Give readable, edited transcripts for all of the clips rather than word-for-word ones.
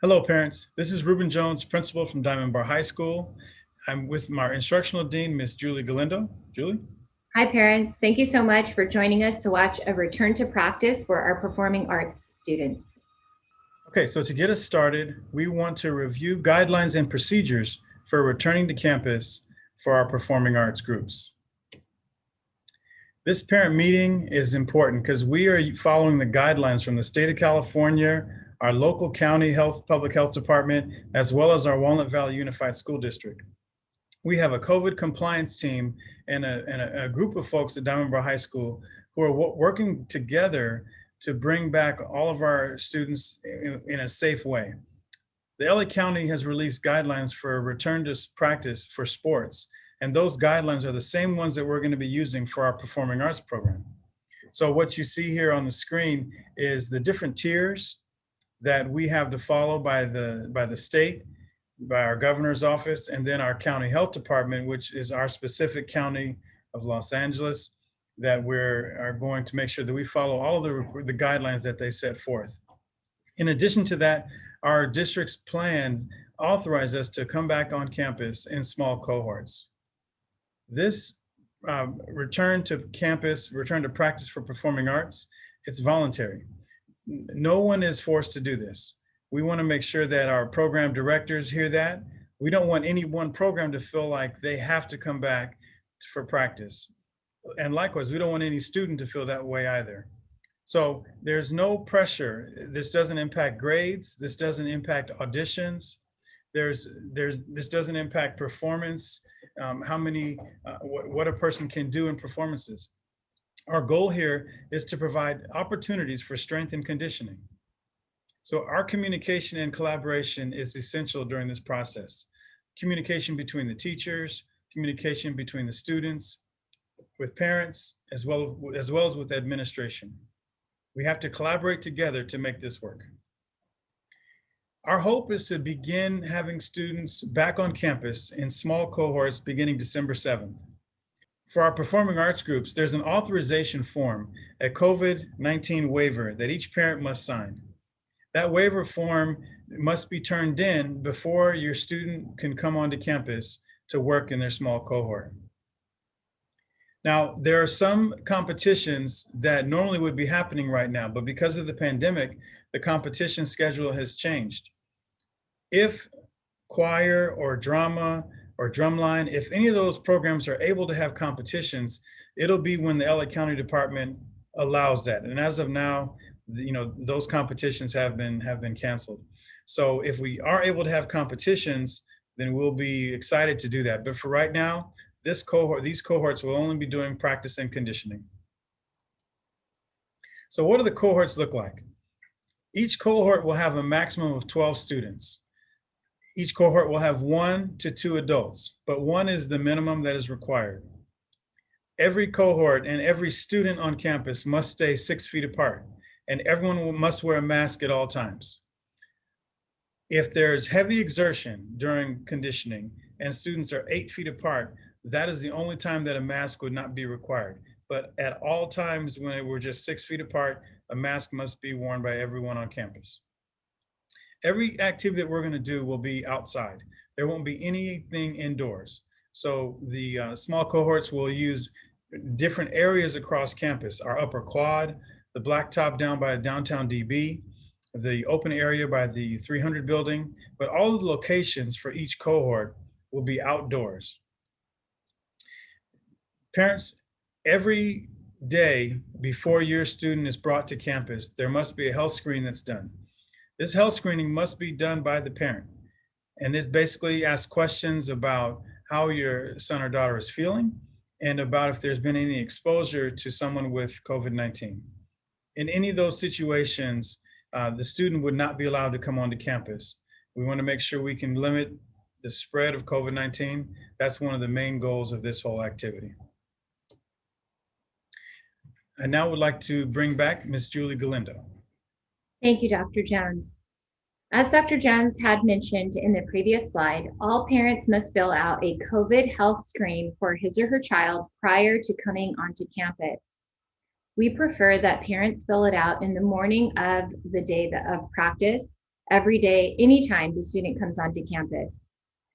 Hello, parents. This is Ruben Jones, principal from Diamond Bar High School. I'm with my instructional dean, Miss Julie Galindo. Julie? Hi, parents. Thank you so much for joining us to watch a return to practice for our performing arts students. Okay, so to get us started, we want to review guidelines and procedures for returning to campus for our performing arts groups. This parent meeting is important because we are following the guidelines from the state of California, our local county public health department, as well as our Walnut Valley Unified School District. We have a COVID compliance team and a group of folks at Diamond Bar High School who are working together to bring back all of our students in a safe way. The LA County has released guidelines for return to practice for sports, and those guidelines are the same ones that we're going to be using for our performing arts program. So what you see here on the screen is the different tiers that we have to follow by the state, by our governor's office, and then our county health department, which is our specific county of Los Angeles, that are going to make sure that we follow all of the guidelines that they set forth. In addition to that, our district's plans authorize us to come back on campus in small cohorts. This return to campus, return to practice for performing arts, it's voluntary. No one is forced to do this. We want to make sure that our program directors hear that. We don't want any one program to feel like they have to come back for practice. And likewise, we don't want any student to feel that way either. So there's no pressure. This doesn't impact grades. This doesn't impact auditions. This doesn't impact performance, what a person can do in performances. Our goal here is to provide opportunities for strength and conditioning. So our communication and collaboration is essential during this process. Communication between the teachers, communication between the students, with parents, as well as with administration. We have to collaborate together to make this work. Our hope is to begin having students back on campus in small cohorts beginning December 7th. For our performing arts groups, there's an authorization form, a COVID-19 waiver that each parent must sign. That waiver form must be turned in before your student can come onto campus to work in their small cohort. Now, there are some competitions that normally would be happening right now, but because of the pandemic, the competition schedule has changed. If choir or drama or drumline, if any of those programs are able to have competitions, it'll be when the LA County Department allows that. And as of now, those competitions have been canceled. So if we are able to have competitions, then we'll be excited to do that. But for right now, these cohorts will only be doing practice and conditioning. So what do the cohorts look like? Each cohort will have a maximum of 12 students. Each cohort will have 1 to 2 adults, but 1 is the minimum that is required. Every cohort and every student on campus must stay 6 feet apart, and everyone must wear a mask at all times. If there's heavy exertion during conditioning and students are 8 feet apart, that is the only time that a mask would not be required. But at all times when we're just 6 feet apart, a mask must be worn by everyone on campus. Every activity that we're going to do will be outside. There won't be anything indoors. So the small cohorts will use different areas across campus, our upper quad, the blacktop down by downtown DB, the open area by the 300 building, but all of the locations for each cohort will be outdoors. Parents, every day before your student is brought to campus, there must be a health screen that's done. This health screening must be done by the parent. And it basically asks questions about how your son or daughter is feeling and about if there's been any exposure to someone with COVID-19. In any of those situations, the student would not be allowed to come onto campus. We want to make sure we can limit the spread of COVID-19. That's one of the main goals of this whole activity. I now would like to bring back Ms. Julie Galindo. Thank you, Dr. Jones. As Dr. Jones had mentioned in the previous slide, all parents must fill out a COVID health screen for his or her child prior to coming onto campus. We prefer that parents fill it out in the morning of the day of practice every day, anytime the student comes onto campus.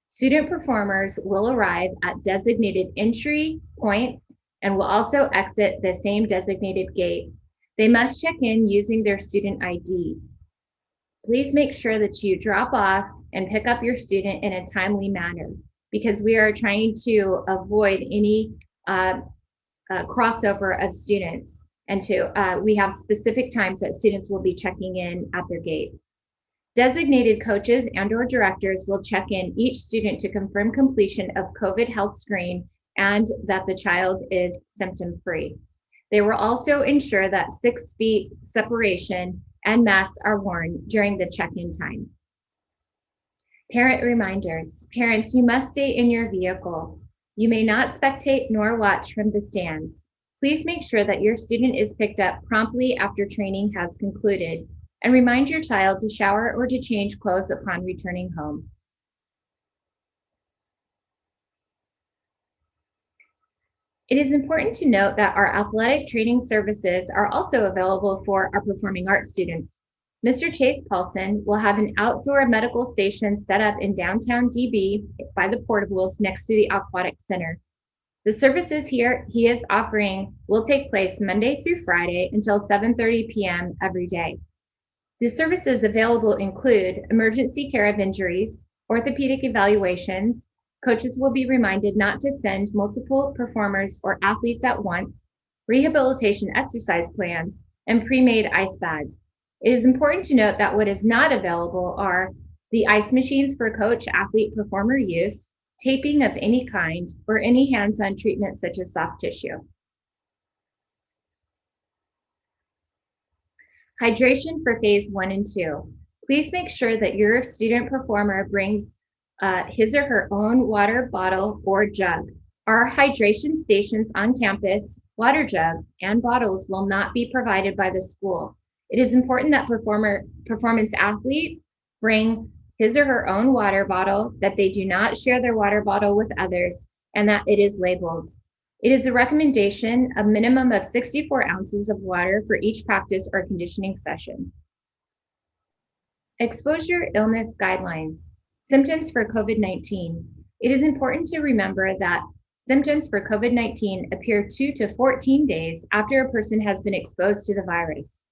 Student performers will arrive at designated entry points and will also exit the same designated gate. They must check in using their student ID. Please make sure that you drop off and pick up your student in a timely manner because we are trying to avoid any crossover of students. And we have specific times that students will be checking in at their gates. Designated coaches and/or directors will check in each student to confirm completion of COVID health screen and that the child is symptom-free. They will also ensure that 6 feet separation and masks are worn during the check-in time. Parent reminders. Parents, you must stay in your vehicle. You may not spectate nor watch from the stands. Please make sure that your student is picked up promptly after training has concluded, and remind your child to shower or to change clothes upon returning home. It is important to note that our athletic training services are also available for our performing arts students. Mr. Chase Paulson will have an outdoor medical station set up in downtown DB by the portables next to the Aquatic Center. The services here he is offering will take place Monday through Friday until 7:30 p.m. every day. The services available include emergency care of injuries, orthopedic evaluations. Coaches will be reminded not to send multiple performers or athletes at once, rehabilitation exercise plans, and pre-made ice bags. It is important to note that what is not available are the ice machines for coach, athlete, performer use, taping of any kind, or any hands-on treatment such as soft tissue. Hydration for phase 1 and 2. Please make sure that your student performer brings his or her own water bottle or jug. Our hydration stations on campus, water jugs and bottles will not be provided by the school. It is important that performance athletes bring his or her own water bottle, that they do not share their water bottle with others, and that it is labeled. It is a recommendation, a minimum of 64 ounces of water for each practice or conditioning session. Exposure illness guidelines. Symptoms for COVID-19. It is important to remember that symptoms for COVID-19 appear 2 to 14 days after a person has been exposed to the virus.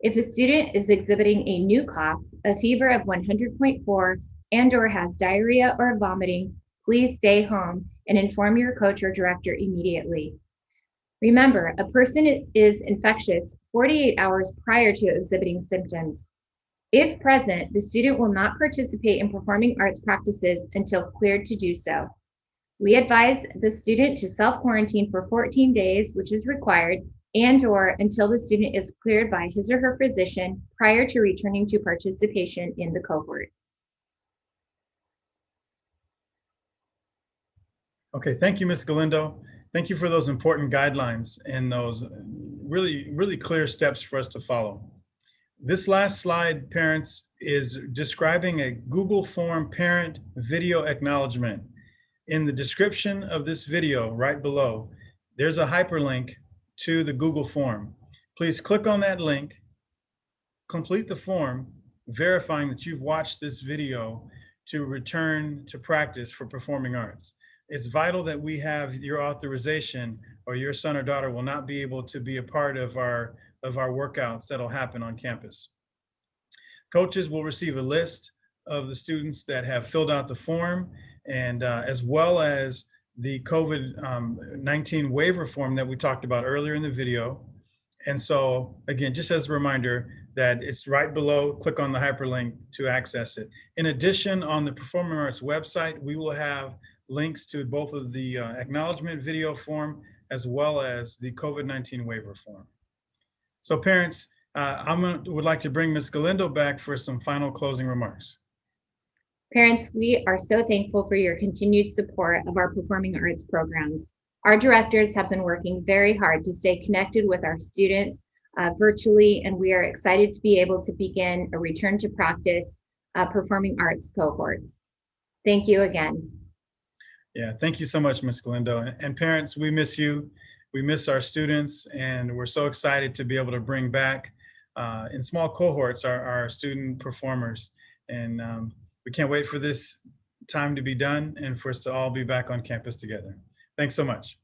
If a student is exhibiting a new cough, a fever of 100.4, and/or has diarrhea or vomiting, please stay home and inform your coach or director immediately. Remember, a person is infectious 48 hours prior to exhibiting symptoms. If present, the student will not participate in performing arts practices until cleared to do so. We advise the student to self-quarantine for 14 days, which is required, and/or until the student is cleared by his or her physician prior to returning to participation in the cohort. Okay, thank you, Ms. Galindo. Thank you for those important guidelines and those really clear steps for us to follow. This last slide, parents, is describing a Google Form parent video acknowledgement. In the description of this video right below, there's a hyperlink to the Google form. Please click on that link, complete the form, verifying that you've watched this video to return to practice for performing arts. It's vital that we have your authorization or your son or daughter will not be able to be a part of our workouts that'll happen on campus. Coaches will receive a list of the students that have filled out the form, and as well as the COVID-19 waiver form that we talked about earlier in the video. And so again, just as a reminder that it's right below, click on the hyperlink to access it. In addition, on the Performing Arts website, we will have links to both of the acknowledgement video form as well as the COVID-19 waiver form. So parents, would like to bring Ms. Galindo back for some final closing remarks. Parents, we are so thankful for your continued support of our performing arts programs. Our directors have been working very hard to stay connected with our students virtually, and we are excited to be able to begin a return to practice performing arts cohorts. Thank you again. Yeah, thank you so much, Ms. Galindo. And parents, we miss you. We miss our students, and we're so excited to be able to bring back in small cohorts our student performers. And we can't wait for this time to be done and for us to all be back on campus together. Thanks so much.